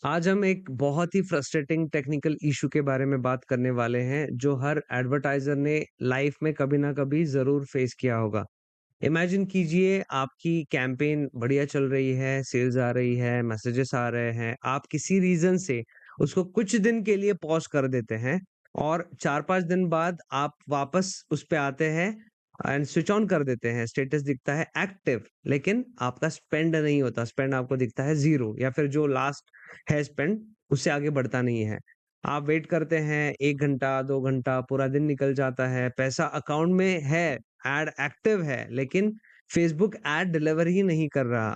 आज हम एक बहुत ही फ्रस्ट्रेटिंग टेक्निकल इशू के बारे में बात करने वाले हैं, जो हर एडवर्टाइज़र ने लाइफ में कभी ना कभी ज़रूर फेस किया होगा। इमेजिन कीजिए आपकी कैंपेन बढ़िया चल रही है, सेल्स आ रही है, मैसेजेस आ रहे हैं, आप किसी रीज़न से उसको कुछ दिन के लिए पॉज़ कर देते हैं और 4-5 दिन बाद आप वापस उस पे आते हैं एंड स्विच ऑन कर देते हैं, स्टेटस दिखता है एक्टिव, लेकिन आपका स्पेंड नहीं होता, स्पेंड आपको दिखता है 0 या फिर जो लास्ट है स्पेंड, उससे आगे बढ़ता नहीं है। आप वेट करते हैं 1 घंटा, 2 घंटा, पूरा दिन निकल जाता है, पैसा अकाउंट में है, ऐड एक्टिव है, लेकिन फेसबुक ऐड डिलीवर ही नहीं कर रहा।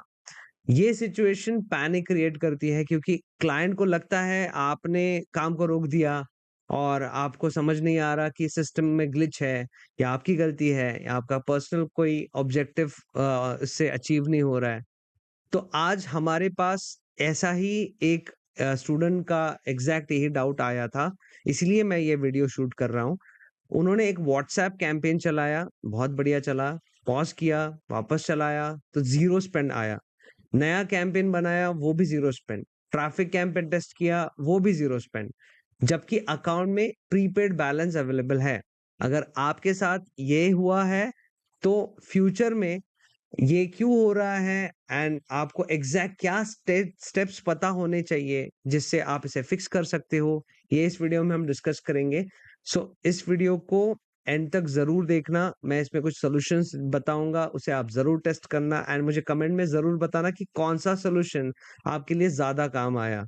ये सिचुएशन पैनिक क्रिएट करती है क्योंकि क्लाइंट को लगता है आपने काम को रोक दिया और आपको समझ नहीं आ रहा कि सिस्टम में ग्लिच है या आपकी गलती है या आपका पर्सनल कोई ऑब्जेक्टिव इससे अचीव नहीं हो रहा है। तो आज हमारे पास ऐसा ही एक स्टूडेंट का एग्ज़ैक्ट यही डाउट आया था, इसलिए मैं ये वीडियो शूट कर रहा हूँ। उन्होंने एक व्हाट्सएप कैंपेन चलाया, बहुत बढ़िया चला, पॉज़ किया, वापस चलाया, तो ज़ीरो स्पेंड आया। नया कैंपेन बनाया, वो भी zero spend. Traffic campaign test किया, वो भी ज़ीरो स्पेंड। जबकि अकाउंट में प्रीपेड बैलेंस अवेलेबल है। अगर आपके साथ ये हुआ है, तो फ्यूचर में ये क्यों हो रहा है एंड आपको एग्ज़ैक्ट क्या स्टेप्स पता होने चाहिए, जिससे आप इसे फिक्स कर सकते हो, ये इस वीडियो में हम डिस्कस करेंगे। सो इस वीडियो को एंड तक ज़रूर देखना, मैं इसमें कुछ सॉल्यूशंस बताऊँगा, उसे आप ज़रूर टेस्ट करना एंड मुझे कमेंट में ज़रूर बताना कि कौन-सा सॉल्यूशन आपके लिए ज़्यादा काम आया।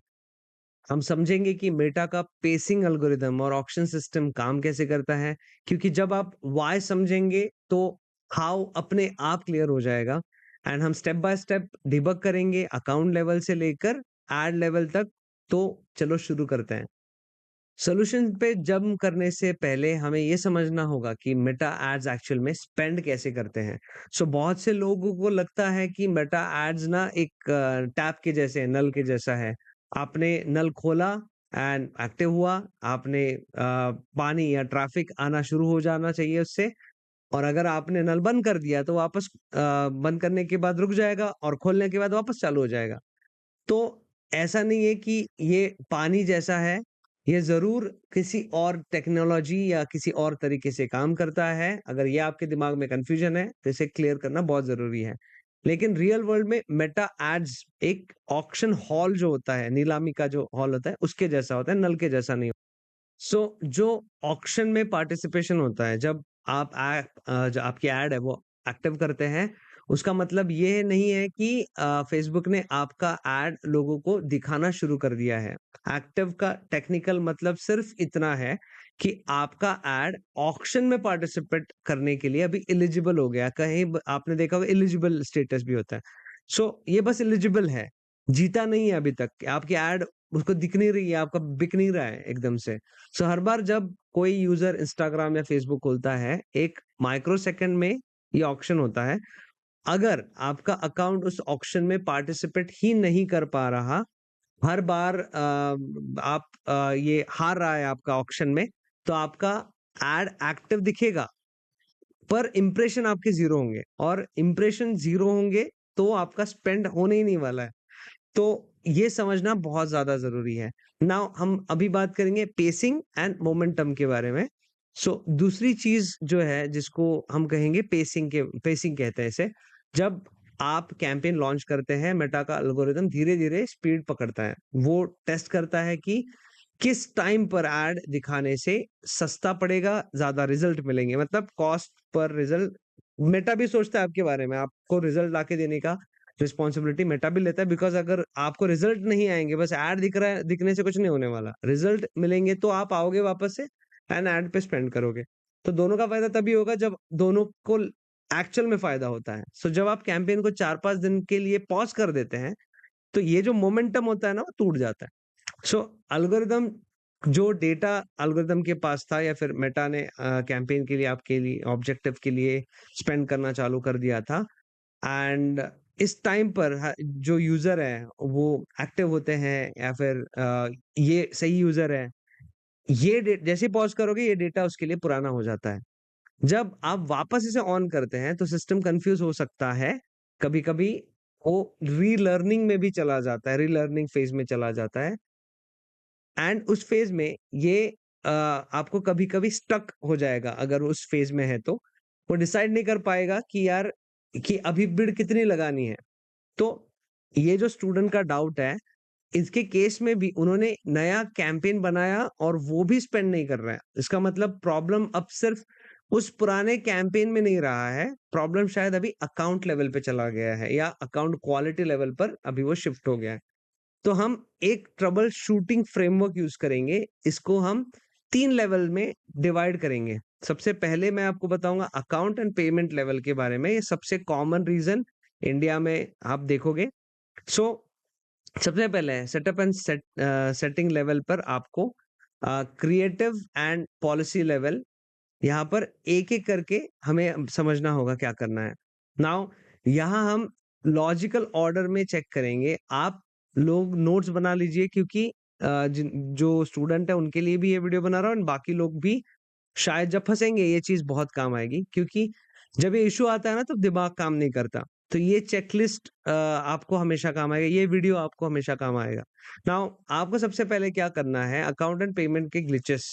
हम समझेंगे कि मेटा का पेसिंग एल्गोरिदम और ऑक्शन सिस्टम काम कैसे करता है, क्योंकि जब आप व्हाय समझेंगे तो हाउ अपने आप क्लियर हो जाएगा एंड हम स्टेप बाय स्टेप डिबग करेंगे अकाउंट लेवल से लेकर एड लेवल तक। तो चलो शुरू करते हैं। सॉल्यूशन पे जंप करने से पहले हमें ये समझना होगा कि मेटा एड्स एक्चुअल में स्पेंड कैसे करते हैं। सो बहुत से लोगों को लगता है कि मेटा एड्स ना एक टैप के जैसे है, नल के जैसा है। आपने नल खोला एंड एक्टिव हुआ, आपने पानी या ट्रैफिक आना शुरू हो जाना चाहिए उससे, और अगर आपने नल बंद कर दिया तो वापस बंद करने के बाद रुक जाएगा और खोलने के बाद वापस चालू हो जाएगा। तो ऐसा नहीं है कि ये पानी जैसा है, ये ज़रूर किसी और टेक्नोलॉजी या किसी और तरीके से काम करता है। अगर ये आपके दिमाग में कन्फ्यूजन है, तो इसे क्लियर करना बहुत ज़रूरी है। लेकिन रियल वर्ल्ड में मेटा एड्स एक ऑक्शन हॉल जो होता है, नीलामी का जो हॉल होता है, उसके जैसा होता है, नल के जैसा नहीं। सो जो ऑक्शन में पार्टिसिपेशन होता है, जब आप जो आपकी ऐड है वो एक्टिव करते हैं, उसका मतलब ये नहीं है कि फेसबुक ने आपका ऐड लोगों को दिखाना शुरू कर दिया है। एक्टिव का टेक्निकल मतलब सिर्फ इतना है कि आपका ऐड ऑक्शन में पार्टिसिपेट करने के लिए अभी एलिजिबल हो गया। कहीं आपने देखा होगा एलिजिबल स्टेटस भी होता है। सो ये बस एलिजिबल है, जीता नहीं है अभी तक। आपकी ऐड उसको दिख नहीं रही है, आपका बिक नहीं रहा है एकदम से। सो हर बार जब कोई यूज़र इंस्टाग्राम या फ़ेसबुक खोलता है, एक माइक्रो सेकंड में ये ऑक्शन होता है। अगर आपका अकाउंट उस ऑक्शन में पार्टिसिपेट ही नहीं कर पा रहा, हर बार आप ये हार रहा है आपका ऑक्शन में, तो आपका ऐड एक्टिव दिखेगा, पर इंप्रेशन आपके 0 होंगे और इंप्रेशन 0 होंगे, तो आपका स्पेंड होने ही नहीं वाला है। तो ये समझना बहुत ज़्यादा ज़रूरी है। नाउ हम अभी बात करेंगे पेसिंग एंड मोमेंटम के बारे में। सो दूसरी चीज़ जो है जिसको हम कहेंगे पेसिंग कहते हैं इसे। जब आप कैंपेन लॉन्च करते हैं, मेटा का एल्गोरिदम धीरे-धीरे स्पीड पकड़ता है। वो टेस्ट करता है कि किस टाइम पर ऐड दिखाने से सस्ता पड़ेगा, ज़्यादा रिज़ल्ट मिलेंगे, मतलब कॉस्ट पर रिज़ल्ट। मेटा भी सोचता है आपके बारे में, आपको रिज़ल्ट लाके देने का रिस्पॉन्सिबिलिटी मेटा भी लेता है, बिकॉज़ अगर आपको रिज़ल्ट नहीं आएँगे, बस ऐड दिख रहा है, दिखने से कुछ नहीं होने वाला। रिज़ल्ट मिलेंगे तो आप आओगे वापस से एंड ऐड पे स्पेंड करोगे। तो दोनों का फ़ायदा तभी होगा जब दोनों को एक्चुअल में फ़ायदा होता है। सो जब आप कैंपेन को 4-5 दिन के लिए पॉज़ कर देते हैं, तो ये जो मोमेंटम होता है ना, वो टूट जाता है। सो एल्गोरिदम जो डेटा एल्गोरिदम के पास था या फिर मेटा ने कैंपेन के लिए आपके लिए ऑब्जेक्टिव के लिए स्पेंड करना चालू कर दिया था एंड इस टाइम पर जो यूजर है वो एक्टिव होते हैं या फिर ये सही यूजर है, ये जैसे ही पॉज करोगे ये डेटा उसके लिए पुराना हो जाता है। जब आप वापस इसे ऑन करते हैं तो सिस्टम कंफ्यूज हो सकता है, कभी-कभी वो रीलर्निंग में भी चला जाता है, रीलर्निंग फेज़ में चला जाता है एंड उस फेज़ में ये आपको कभी-कभी स्टक हो जाएगा अगर उस फेज़ में है तो। वो डिसाइड नहीं कर पाएगा कि यार कि अभी बिड कितनी लगानी है। तो ये जो स्टूडेंट का डाउट है, इसके केस में भी उन्होंने नया कैंपेन बनाया और वो भी स्पेंड नहीं कर रहा है। इसका मतलब प्रॉब्लम अब सिर्फ़ उस पुराने कैंपेन में नहीं रहा है, प्रॉब्लम शायद अभी अकाउंट लेवल पे चला गया है या अकाउंट क्वालिटी लेवल पर अभी वो शिफ्ट हो गया है। तो हम एक ट्रबल शूटिंग फ्रेमवर्क यूज़ करेंगे। इसको हम 3 लेवल में डिवाइड करेंगे। सबसे पहले मैं आपको बताऊँगा अकाउंट एंड पेमेंट लेवल के बारे में। ये सबसे कॉमन रीज़न इंडिया में आप देखोगे। सो सबसे पहले है सेटअप एंड सेटिंग लेवल पर आपको क्रिएटिव एंड पॉलिसी लेवल यहाँ पर एक-एक करके हमें समझना होगा क्या करना है। नाउ यहाँ हम लॉजिकल ऑर्डर में चेक करेंगे। आप लोग नोट्स बना लीजिए क्योंकि जिन जो स्टूडेंट है उनके लिए भी ये वीडियो बना रहा हूँ और बाकी लोग भी शायद जब फँसेंगे ये चीज़ बहुत काम आएगी क्योंकि जब ये इश्यू आता है ना तो दिमाग काम नहीं करता। तो ये चेकलिस्ट आपको हमेशा काम आएगा, ये वीडियो आपको हमेशा काम आएगा। नाउ आपको सबसे पहले क्या करना है अकाउंट एंड पेमेंट के ग्लिचेस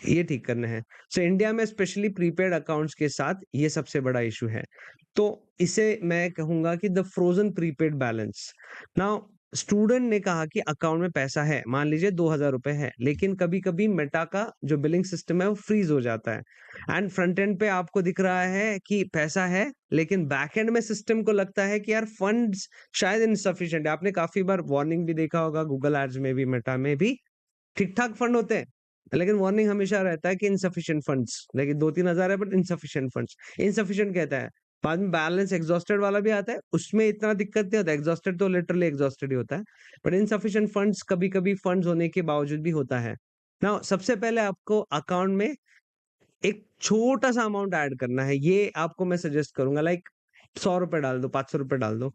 ये ठीक करने हैं। सो इंडिया में स्पेशली प्रीपेड अकाउंट्स के साथ ये सबसे बड़ा इश्यू है। तो इसे मैं कहूँगा कि the frozen prepaid balance. Now student ने कहा कि अकाउंट में पैसा है, मान लीजिए ₹2000 है, लेकिन कभी-कभी मेटा का जो बिलिंग सिस्टम है वो फ्रीज़ हो जाता है एंड फ्रंट एंड पे आपको दिख रहा है कि पैसा है, लेकिन बैक एंड में सिस्टम को लगता है कि यार फंड्स शायद इनसफिशिएंट है। आपने काफ़ी बार वार्निंग भी देखा होगा गूगल एड्स में भी, मेटा में भी ठीक-ठाक फंड होते हैं, लेकिन वार्निंग हमेशा रहता है कि इनसफिशिएंट फंड्स, लेकिन 2-3 हज़ार है बट इनसफिशिएंट फंड्स, इनसफिशिएंट कहता है। बाद में बैलेंस एग्जॉस्टेड वाला भी आता है, उसमें इतना दिक्कत नहीं होता, एग्जॉस्टेड तो लिटरली एग्जॉस्टेड ही होता है, बट इनसफिशिएंट फंड्स कभी-कभी फंड्स होने के बावजूद भी होता है। नाउ सबसे पहले आपको अकाउंट में एक छोटा-सा अमाउंट ऐड करना है, ये आपको मैं सजेस्ट करूँगा लाइक ₹100 डाल दो, ₹500 डाल दो।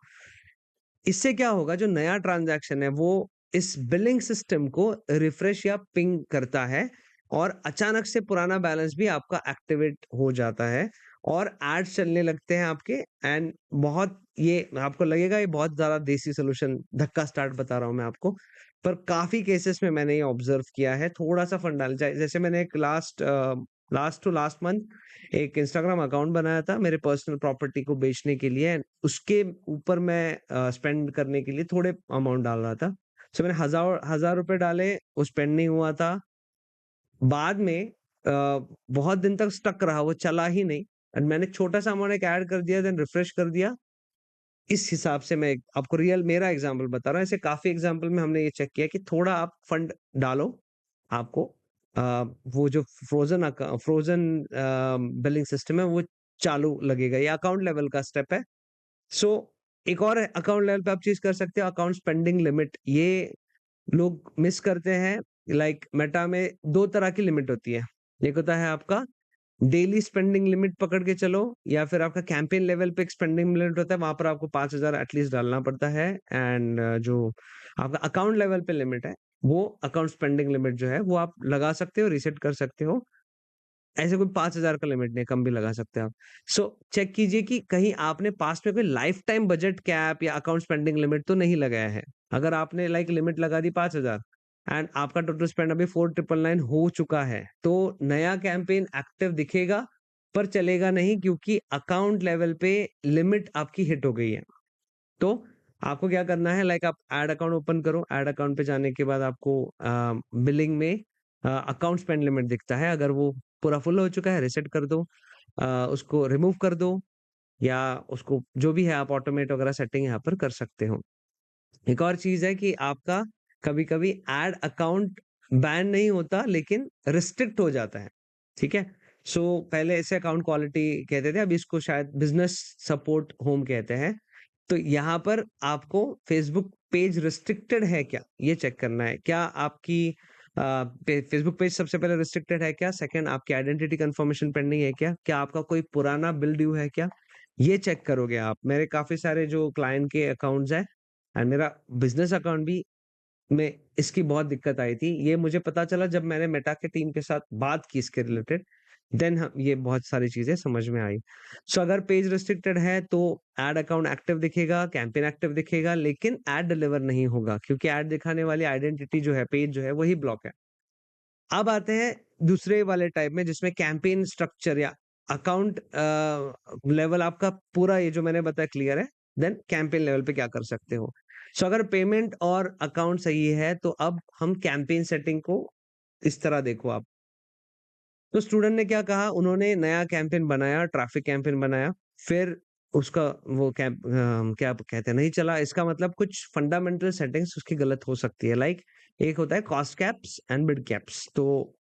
इससे क्या होगा जो नया ट्रांज़ैक्शन है वो इस बिलिंग सिस्टम को रिफ्रेश या पिंग करता है और अचानक से पुराना बैलेंस भी आपका एक्टिवेट हो जाता है और एड्स चलने लगते हैं आपके एंड बहुत ये आपको लगेगा ये बहुत ज़्यादा देसी सॉल्यूशन धक्का स्टार्ट बता रहा हूँ मैं आपको। पर काफ़ी केसेस में मैंने ये ऑब्ज़र्व किया है, थोड़ा-सा फंड डाल जैसे मैंने एक लास्ट टू लास्ट मंथ एक इंस्टाग्राम अकाउंट बनाया था मेरे पर्सनल प्रॉपर्टी को बेचने के लिए एंड उसके ऊपर मैं स्पेंड करने के लिए थोड़े अमाउंट डाल रहा था। सो मैंने हज़ार रुपए डाले, वो स्पेंड नहीं हुआ था। बाद में बहुत दिन तक स्टक रहा, वो चला ही नहीं एंड मैंने छोटा-सा अमाउंट एक ऐड कर दिया देन रिफ्रेश कर दिया। इस हिसाब से मैं आपको रियल मेरा एग्ज़ाम्पल बता रहा हूँ। ऐसे काफ़ी एग्ज़ाम्पल में हमने ये चेक किया कि थोड़ा आप फंड डालो, आपको अ, वो जो फ्रोज़न बिलिंग सिस्टम है वो चालू लगेगा। ये अकाउंट लेवल का स्टेप है। सो एक और अकाउंट लेवल पे आप चीज़ कर सकते हो अकाउंट स्पेंडिंग लिमिट। ये लोग मिस करते हैं लाइक मेटा में 2 तरह की लिमिट होती है। एक होता है आपका डेली स्पेंडिंग लिमिट पकड़ के चलो या फिर आपका कैंपेन लेवल पे एक स्पेंडिंग लिमिट होता है, वहाँ पर आपको 5,000 एटलीस्ट डालना पड़ता है एंड जो आपका अकाउंट लेवल पे लिमिट है, वो अकाउंट स्पेंडिंग लिमिट जो है, वो आप लगा सकते हो, रीसेट कर सकते हो। ऐसे कोई 5,000 का लिमिट नहीं है, कम भी लगा सकते हैं आप। सो चेक कीजिए कि कहीं आपने पास्ट में कोई लाइफ टाइम बजट कैप या अकाउंट स्पेंडिंग लिमिट तो नहीं लगाया है। अगर आपने लाइक लिमिट लगा दी 5,000 एंड आपका टोटल स्पेंड अभी 4,999 हो चुका है, तो नया कैंपेन एक्टिव दिखेगा, पर चलेगा नहीं क्योंकि अकाउंट लेवल पे लिमिट आपकी हिट हो गई है। तो आपको क्या करना है लाइक आप ऐड अकाउंट ओपन करो, ऐड अकाउंट पे जाने के बाद आपको बिलिंग में अकाउंट स्पेंड लिमिट दिखता है, अगर वो पूरा फुल हो चुका है रीसेट कर दो, उसको रिमूव कर दो या उसको जो भी है आप ऑटोमेट वगैरह सेटिंग यहाँ पर कर सकते हो। एक और चीज़ है कि आपका कभी-कभी ऐड अकाउंट बैन नहीं होता लेकिन रिस्ट्रिक्ट हो जाता है, ठीक है? सो पहले इसे अकाउंट क्वालिटी कहते थे, अभी इसको शायद बिज़नेस सपोर्ट होम कहते हैं। तो यहाँ पर आपको फेसबुक पेज रिस्ट्रिक्टेड है क्या? ये चेक करना है। क्या आपकी फेसबुक पेज सबसे पहले रिस्ट्रिक्टेड है क्या? सेकंड आपकी आइडेंटिटी कंफर्मेशन पेंडिंग है क्या? क्या आपका कोई पुराना बिल ड्यू है क्या? ये चेक करोगे आप। मेरे काफ़ी सारे जो क्लाइंट के अकाउंट्स हैं एंड मेरा बिज़नेस अकाउंट भी में इसकी बहुत दिक्कत आई थी। ये मुझे पता चला जब मैंने मेटा के टीम के साथ बात की इसके रिलेटेड। देन हम ये बहुत सारी चीज़ें समझ में आई। सो अगर पेज रिस्ट्रिक्टेड है तो ऐड अकाउंट एक्टिव दिखेगा, कैंपेन एक्टिव दिखेगा, लेकिन ऐड डिलीवर नहीं होगा क्योंकि ऐड दिखाने वाली आइडेंटिटी जो है, पेज जो है वही ब्लॉक है। अब आते हैं दूसरे वाले टाइप में जिसमें कैंपेन स्ट्रक्चर या अकाउंट लेवल आपका पूरा ये जो मैंने बताया क्लियर है, देन कैंपेन लेवल पे क्या कर सकते हो। सो अगर पेमेंट और अकाउंट सही है तो अब हम कैंपेन सेटिंग को इस तरह देखो आप। तो स्टूडेंट ने क्या कहा, उन्होंने नया कैंपेन बनाया, ट्रैफिक कैंपेन बनाया, फिर उसका वो क्या कहते हैं नहीं चला, इसका मतलब कुछ फंडामेंटल सेटिंग्स उसकी गलत हो सकती है। लाइक एक होता है cost caps and bid caps. तो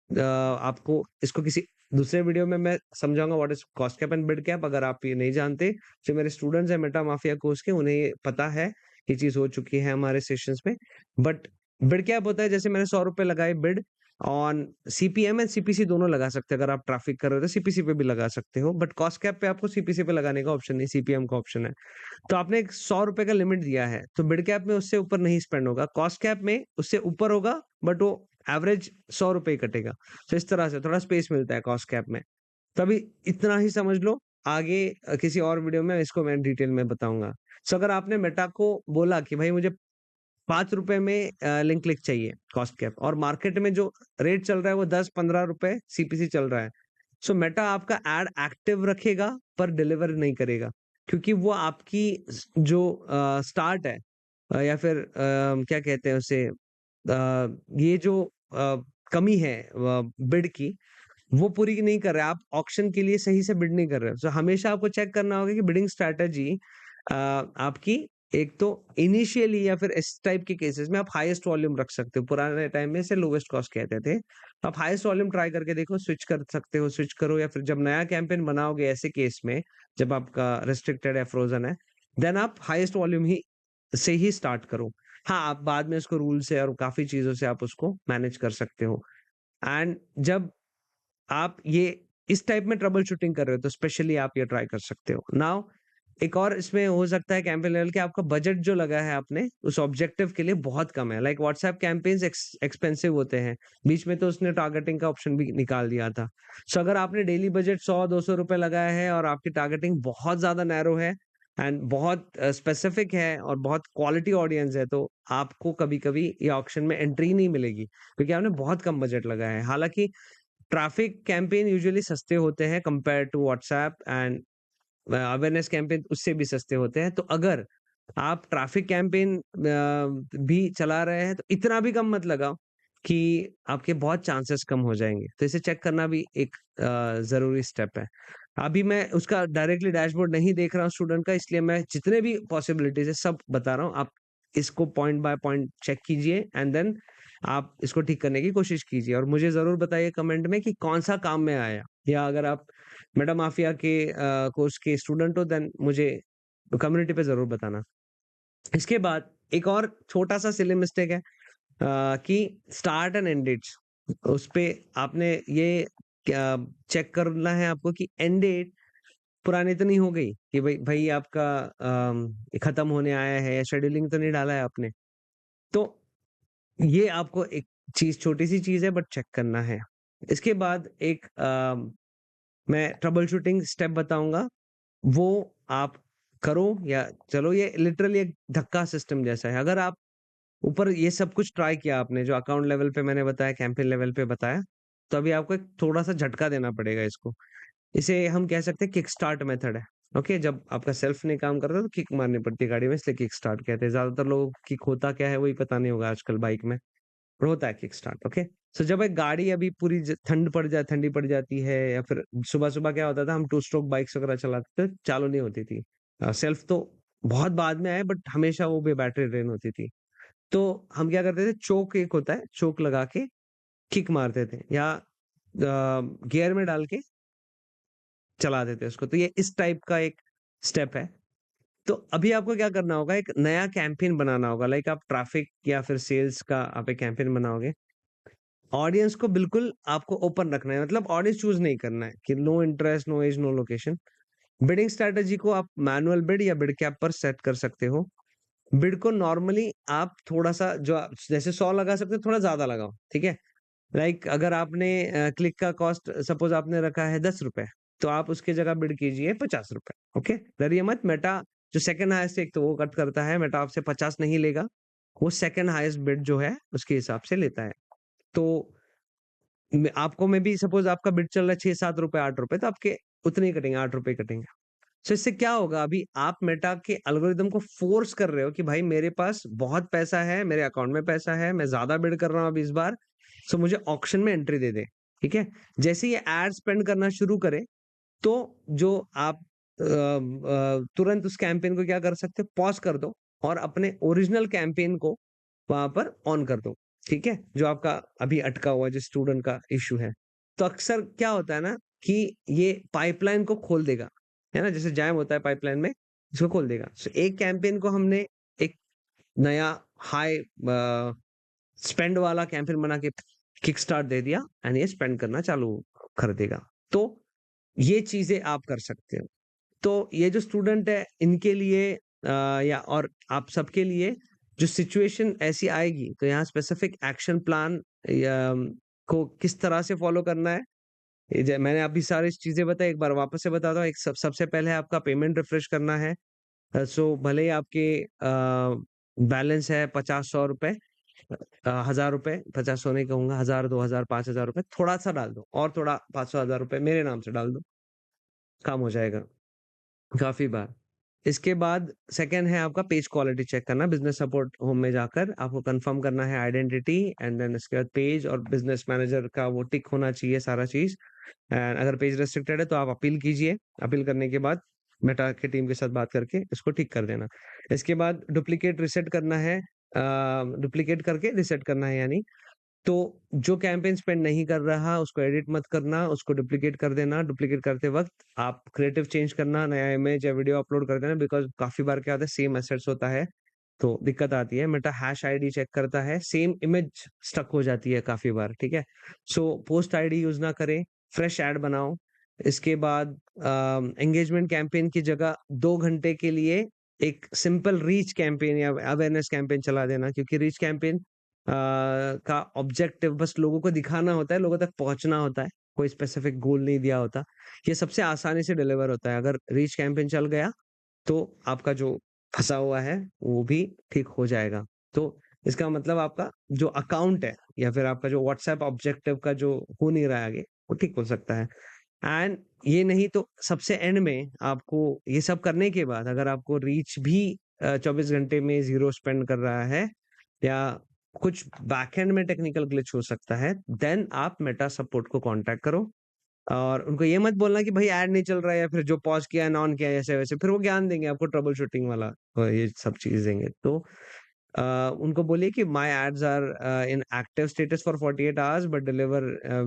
आपको इसको किसी दूसरे वीडियो में मैं समझाऊंगा what is cost cap and bid cap. अगर आप ये नहीं जानते, जो मेरे स्टूडेंट्स हैं मेटा माफिया कोर्स के, उन्हें ये पता है, ये चीज हो चुकी है हमारे सेशंस में। बट बिड कैप होता है, जैसे मैंने 100 रुपए लगाए bid on CPM and CPC दोनों लगा सकते हैं। अगर आप ट्रैफिक कर रहे हो तो सीपीसी पे भी लगा सकते हो, बट कॉस्ट कैप पे आपको सीपीसी पे लगाने का ऑप्शन नहीं, सीपीएम का ऑप्शन है। तो आपने एक 100 रुपए का लिमिट दिया है, तो बिड कैप में उससे ऊपर नहीं स्पेंड होगा, कॉस्ट कैप में उससे ऊपर होगा, बट वो एवरेज 100 रुपए ही कटेगा। तो इस तरह से थोड़ा स्पेस मिलता है कॉस्ट कैप में। तो अभी इतना ही समझ लो, आगे किसी और वीडियो में इसको मैं डिटेल में बताऊंगा। सो अगर आपने मेटा को बोला कि भाई मुझे 5 रुपए में लिंक क्लिक चाहिए कॉस्ट कैप, और मार्केट में जो रेट चल रहा है वो 10-15 रुपए सीपीसी चल रहा है, सो मेटा आपका एड एक्टिव रखेगा पर डिलीवर नहीं करेगा, क्योंकि वो आपकी जो स्टार्ट है, या फिर क्या कहते हैं उसे, ये जो कमी है बिड की, वो पूरी नहीं कर रहे, आप ऑक्शन के लिए सही से बिड नहीं कर रहे हो। सो हमेशा आपको चेक करना होगा कि बिडिंग स्ट्रैटेजी आपकी, एक तो इनिशियली या फिर इस टाइप के केसेस में आप हाईएस्ट वॉल्यूम रख सकते हो। पुराने टाइम में इसे लोवेस्ट कॉस्ट कहते थे। आप हाईएस्ट वॉल्यूम ट्राई करके देखो, स्विच कर सकते हो, स्विच करो, या फिर जब नया कैंपेन बनाओगे ऐसे केस में, जब आपका रिस्ट्रिक्टेड है, फ्रोजन है, देन आप हाईएस्ट वॉल्यूम ही से ही स्टार्ट करो। हाँ, आप बाद में उसको रूल से और काफी चीजों से आप उसको मैनेज कर सकते हो। एंड जब आप ये इस टाइप में ट्रबल शूटिंग कर रहे हो तो स्पेशली आप ये ट्राई कर सकते हो। नाउ एक और इसमें हो सकता है कैंपेन लेवल के, आपका बजट जो लगा है आपने उस ऑब्जेक्टिव के लिए बहुत कम है। लाइक व्हाट्सएप कैंपेन्स एक्सपेंसिव होते हैं, बीच में तो उसने टारगेटिंग का ऑप्शन भी निकाल दिया था। सो अगर आपने डेली बजट 100-200 रुपए लगाया है और आपकी टारगेटिंग बहुत ज्यादा नैरो है एंड बहुत स्पेसिफिक है और बहुत क्वालिटी ऑडियंस है, तो आपको कभी कभी ये ऑप्शन में एंट्री नहीं मिलेगी, क्योंकि आपने बहुत कम बजट लगाया है। हालांकि ट्रैफिक कैंपेन यूजुअली सस्ते होते हैं compare to WhatsApp, and awareness campaign उससे भी सस्ते होते हैं। तो अगर आप ट्रैफिक कैंपेन भी चला रहे हैं तो इतना भी कम मत लगाओ कि आपके बहुत चांसेस कम हो जाएंगे। तो इसे चेक करना भी एक जरूरी स्टेप है। अभी मैं उसका डायरेक्टली डैशबोर्ड नहीं देख रहा हूँ स्टूडेंट का, इसलिए मैं जितने भी पॉसिबिलिटीज है सब बता रहा हूँ। आप इसको पॉइंट बाय पॉइंट चेक कीजिए एंड देन आप इसको ठीक करने की कोशिश कीजिए, और मुझे ज़रूर बताइए कमेंट में कि कौन-सा काम में आया। या अगर आप मेटा माफिया के कोर्स के स्टूडेंट हो, देन मुझे कम्युनिटी पे ज़रूर बताना। इसके बाद एक और छोटा-सा सिली मिस्टेक है, कि स्टार्ट एंड एंड डेट्स, उसपे आपने ये क्या चेक करना है आपको कि एंड डेट पुरानी तो नहीं हो गई, कि भई भई आपका खत्म होने आया है, या शेड्यूलिंग तो नहीं डाला है आपने। तो ये आपको एक चीज़, छोटी-सी चीज़ है बट चेक करना है। इसके बाद एक मैं ट्रबल शूटिंग स्टेप बताऊँगा, वो आप करो, या चलो ये लिटरली एक धक्का सिस्टम जैसा है। अगर आप ऊपर ये सब कुछ ट्राई किया आपने, जो अकाउंट लेवल पे मैंने बताया, कैंपेन लेवल पे बताया, तो अभी आपको एक थोड़ा-सा झटका देना पड़ेगा इसको। इसे हम कह सकते हैं किक स्टार्ट मेथड है। ओके, जब आपका सेल्फ नहीं काम करता तो किक मारनी पड़ती है गाड़ी में, इसलिए किक स्टार्ट कहते हैं। ज़्यादातर लोगों को किक होता क्या है वही पता नहीं होगा आजकल बाइक में। होता है किक स्टार्ट, ओके। सो जब एक गाड़ी अभी पूरी ठंडी पड़ जाती है, या फिर सुबह-सुबह क्या होता था, हम टू स्ट्रोक बाइक्स वगैरह चलाते थे, चालू नहीं होती थी। सेल्फ तो बहुत बाद में आए, बट हमेशा वो भी बैटरी ड्रेन होती थी। तो हम क्या करते थे, चोक एक होता है, चोक लगा के किक मारते थे, या गियर में डाल के चला देते उसको। तो ये इस टाइप का एक स्टेप है। तो अभी आपको क्या करना होगा, एक नया कैंपेन बनाना होगा। लाइक आप ट्रैफिक या फिर सेल्स का आप एक कैंपेन बनाओगे। ऑडियंस को बिल्कुल आपको ओपन रखना है, मतलब ऑडियंस चूज़ नहीं करना है कि no interest, no age, no location. Bidding strategy को आप मैनुअल बिड या बिड कैप पर सेट कर सकते हो। बिड को नॉर्मली आप थोड़ा-सा, जो जैसे 100 लगा सकते हो, थोड़ा ज़्यादा लगाओ, ठीक है? लाइक अगर आपने क्लिक का कॉस्ट सपोज़ आपने रखा है ₹10, तो आप उसकी जगह बिड कीजिए ₹50। ओके? डरिए मत, मेटा जो सेकंड हाईएस्ट एक तो वो कट करता है, मेटा आपसे 50 नहीं लेगा, वो सेकंड हाईएस्ट बिड जो है उसके हिसाब से लेता है। तो आपको में भी सपोज़ आपका बिड चल रहा है ₹6-7 ₹8 तो आपके उतने ही कटेंगे, ₹8 कटेंगे। सो इससे क्या होगा, अभी आप मेटा के एल्गोरिदम को फ़ोर्स कर रहे हो कि भाई मेरे पास बहुत पैसा है, मेरे अकाउंट में पैसा है, मैं ज़्यादा बिड कर रहा हूँ अब इस बार, सो मुझे ऑक्शन में एंट्री दे दे, ठीक है? जैसे ही ये एड स्पेंड करना शुरू करे, तो जो आप तुरंत उस कैंपेन को क्या कर सकते हो, पॉज़ कर दो और अपने ओरिजिनल कैंपेन को वहाँ पर ऑन कर दो, ठीक है? जो आपका अभी अटका हुआ जिस स्टूडेंट का इश्यू है। तो अक्सर क्या होता है ना कि ये पाइपलाइन को खोल देगा, है ना? जैसे जैम होता है पाइपलाइन में, इसको खोल देगा। सो एक कैंपेन को हमने एक नया हाई स्पेंड वाला कैंपेन बना के किक स्टार्ट दे दिया एंड ये स्पेंड करना चालू कर देगा। तो ये चीज़ें आप कर सकते हो। तो ये जो स्टूडेंट है इनके लिए या और आप सबके लिए जो सिचुएशन ऐसी आएगी तो यहाँ स्पेसिफिक एक्शन प्लान या को किस तरह से फॉलो करना है। ये ज मैंने अभी सारी चीज़ें बताई, एक बार वापस से बताता हूँ। एक सबसे पहले आपका पेमेंट रिफ्रेश करना है। सो भले ही आपके बैलेंस है 50-100 रुपए, ₹1000, 50-100 नहीं कहूँगा, 1000, 2000, ₹5000 थोड़ा-सा डाल दो और थोड़ा 500 ₹1000 मेरे नाम से डाल दो, काम हो जाएगा। काफ़ी बार। इसके बाद सेकंड है आपका पेज क्वालिटी चेक करना, बिज़नेस सपोर्ट होम में जाकर आपको कन्फर्म करना है आइडेंटिटी एंड देन इसके बाद पेज और बिज़नेस मैनेजर का वो टिक होना चाहिए सारा चीज़। एंड अगर पेज रिस्ट्रिक्टेड है तो आप अपील कीजिए। अपील करने के बाद मेटा की टीम के साथ बात करके इसको ठीक कर देना। इसके बाद डुप्लिकेट रीसेट करना है, डुप्लिकेट करके रीसेट करना है यानी तो जो कैंपेन स्पेंड नहीं कर रहा, उसको एडिट मत करना, उसको डुप्लिकेट कर देना। डुप्लिकेट करते वक़्त आप क्रिएटिव चेंज करना, नया इमेज या वीडियो अपलोड कर देना बिकॉज़ काफ़ी बार क्या होता है सेम एसेट्स होता है, तो दिक्कत आती है। मेटा हैश आईडी चेक करता है, सेम इमेज स्टक हो जाती है काफ़ी बार, ठीक है? सो पोस्ट आईडी यूज़ ना करें, फ्रेश ऐड बनाओ। इसके बाद एंगेजमेंट कैंपेन की जगह 2 घंटे के लिए एक सिंपल रीच कैंपेन या अवेयरनेस कैंपेन चला देना क्योंकि रीच कैंपेन का ऑब्जेक्टिव बस लोगों को दिखाना होता है, लोगों तक पहुँचना होता है, कोई स्पेसिफिक गोल नहीं दिया होता। ये सबसे आसानी से डिलीवर होता है, अगर रीच कैंपेन चल गया, तो आपका जो फँसा हुआ है, वो भी ठीक हो जाएगा। तो इसका मतलब आपका जो अकाउंट है या फिर आपका जो व्हाट्सएप ऑब्जेक्टिव का जो हो नहीं रहा है आगे, वो ठीक हो सकता है। एंड ये नहीं तो सबसे एंड में आपको ये सब करने के बाद अगर आपको रीच भी 24 घंटे में 0 स्पेंड कर रहा है या कुछ बैकएंड में टेक्निकल ग्लिच हो सकता है, देन आप मेटा सपोर्ट को कॉन्टैक्ट करो और उनको ये मत बोलना कि भाई ऐड नहीं चल रहा है या फिर जो पॉज़ किया है, ऑन किया है ऐसे-वैसे, फिर वो ज्ञान देंगे आपको ट्रबल शूटिंग वाला ये सब चीज़ देंगे। तो उनको बोलिए कि my ads are inactive status for 48 hours but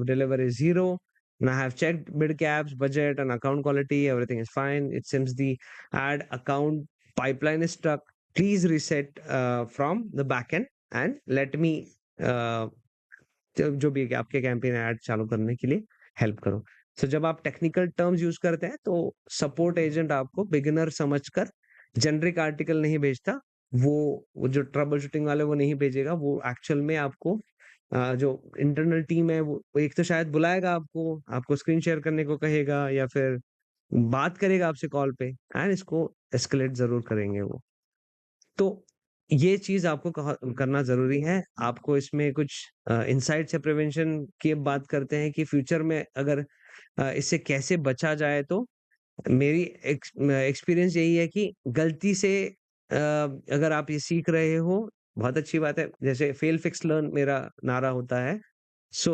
deliver is 0 and I have checked bid caps, budget and account quality, everything is fine. It seems the ad account pipeline is stuck. Please reset from the backend and let me uh, जो भी है कि आपके campaign add चालू करने के लिए help करो। सो जब आप टेक्निकल टर्म्स यूज़ करते हैं तो सपोर्ट एजेंट आपको बिगिनर समझकर जेनेरिक आर्टिकल नहीं भेजता। वो जो ट्रबल शूटिंग वाले वो नहीं भेजेगा, वो एक्चुअल में आपको जो इंटरनल टीम है वो एक तो शायद बुलाएगा आपको, आपको स्क्रीन शेयर करने को कहेगा या फिर बात करेगा आपसे कॉल पे एंड इसको एस्केलेट ज़रूर करेंगे वो। तो ये चीज़ आपको करना ज़रूरी है। आपको इसमें कुछ इनसाइट्स या प्रिवेंशन की अब बात करते हैं कि फ्यूचर में अगर इससे कैसे बचा जाए तो मेरी एक्सपीरियंस यही है कि गलती से अगर आप ये सीख रहे हो, बहुत अच्छी बात है। जैसे फेल फिक्स लर्न मेरा नारा होता है। सो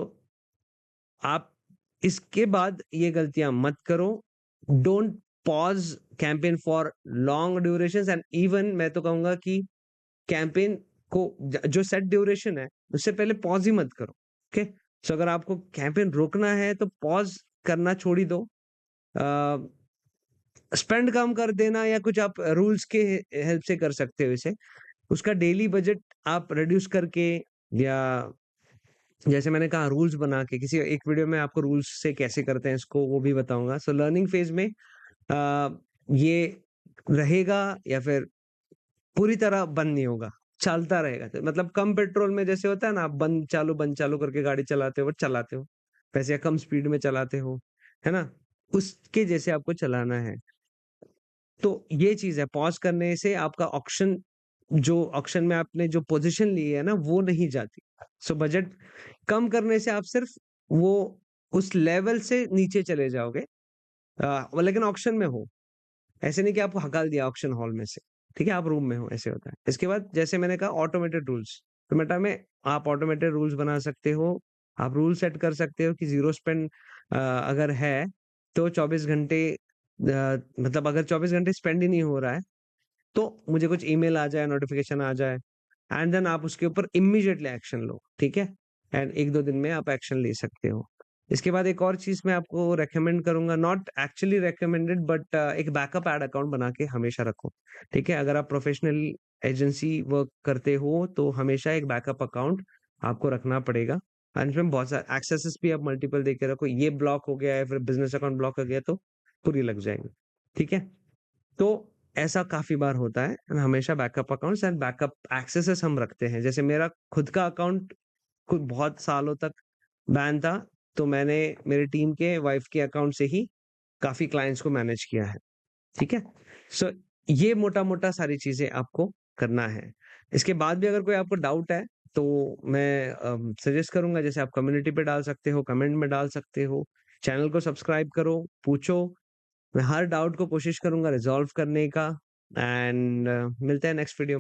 आप इसके बाद ये गलतियाँ मत करो। Don't pause campaign for long durations and even मैं तो कहूँगा कि कैंपेन को जो सेट ड्यूरेशन है, उससे पहले पॉज़ ही मत करो, ओके? सो अगर आपको कैंपेन रोकना है तो पॉज़ करना छोड़ ही दो। अ, स्पेंड कम कर देना या कुछ आप रूल्स के हेल्प से कर सकते हो इसे। उसका डेली बजट आप रिड्यूस करके या जैसे मैंने कहा रूल्स बना के किसी एक वीडियो में आपको रूल्स से कैसे करते हैं इसको वो भी बताऊँगा। सो लर्निंग फेज़ में ये रहेगा या फिर पूरी तरह बंद नहीं होगा। चलता रहेगा। तो मतलब कम पेट्रोल में जैसे होता है ना, आप बंद चालू करके गाड़ी चलाते हो, वैसे या कम स्पीड में चलाते हो, है ना? उसके जैसे आपको चलाना है। तो ये चीज़ है, पॉज़ करने से आपका ऑक्शन में आपने जो पोज़ीशन ली है ना, वो नहीं जाती। सो बजट कम करने से आप सिर्फ़ वो उस लेवल से नीचे चले जाओगे, लेकिन ऑक्शन में हो। ऐसे नहीं कि आपको हकाल दिया ऑक्शन हॉल में से, ठीक है? आप रूम में हो, ऐसे होता है। इसके बाद जैसे मैंने कहा ऑटोमेटेड रूल्स, तो मेटा में आप ऑटोमेटेड रूल्स बना सकते हो। आप रूल सेट कर सकते हो कि ज़ीरो स्पेंड अगर है, तो 24 घंटे मतलब अगर 24 घंटे स्पेंड ही नहीं हो रहा है, तो मुझे कुछ ईमेल आ जाए, नोटिफ़िकेशन आ जाए एंड देन आप उसके ऊपर इमीडिएटली एक्शन लो, ठीक है? एंड 1-2 दिन में आप एक्शन ले सकते हो। इसके बाद एक और चीज़ मैं आपको रिकमेंड करूँगा, नॉट एक्चुअली रिकमेंडेड बट एक बैकअप ऐड अकाउंट बना के हमेशा रखो, ठीक है? अगर आप प्रोफेशनल एजेंसी वर्क करते हो, तो हमेशा एक बैकअप अकाउंट आपको रखना पड़ेगा एंड इसमें बहुत सारे एक्सेसेस भी आप मल्टीपल दे के रखो, ये ब्लॉक हो गया है, फिर बिज़नेस अकाउंट ब्लॉक हो गया, तो पूरी लग जाएँगी, ठीक है? तो ऐसा काफ़ी बार होता है, हमेशा backup accounts and backup axes हम रखते हैं। जैसे मेरा खुद का अकाउंट कुछ बहुत सालों तक बैन था, तो मैंने मेरी टीम के वाइफ के अकाउंट से ही काफ़ी क्लाइंट्स को मैनेज किया है, ठीक है? सो ये मोटा-मोटा सारी चीज़ें आपको करना है। इसके बाद भी अगर कोई आपको डाउट है, तो मैं सजेस्ट करूँगा जैसे आप कम्युनिटी पे डाल सकते हो, कमेंट में डाल सकते हो, चैनल को सब्सक्राइब करो, पूछो। मैं हर डाउट को कोशिश करूँगा रिज़ॉल्व करने का एंड मिलते हैं नेक्स्ट वीडियो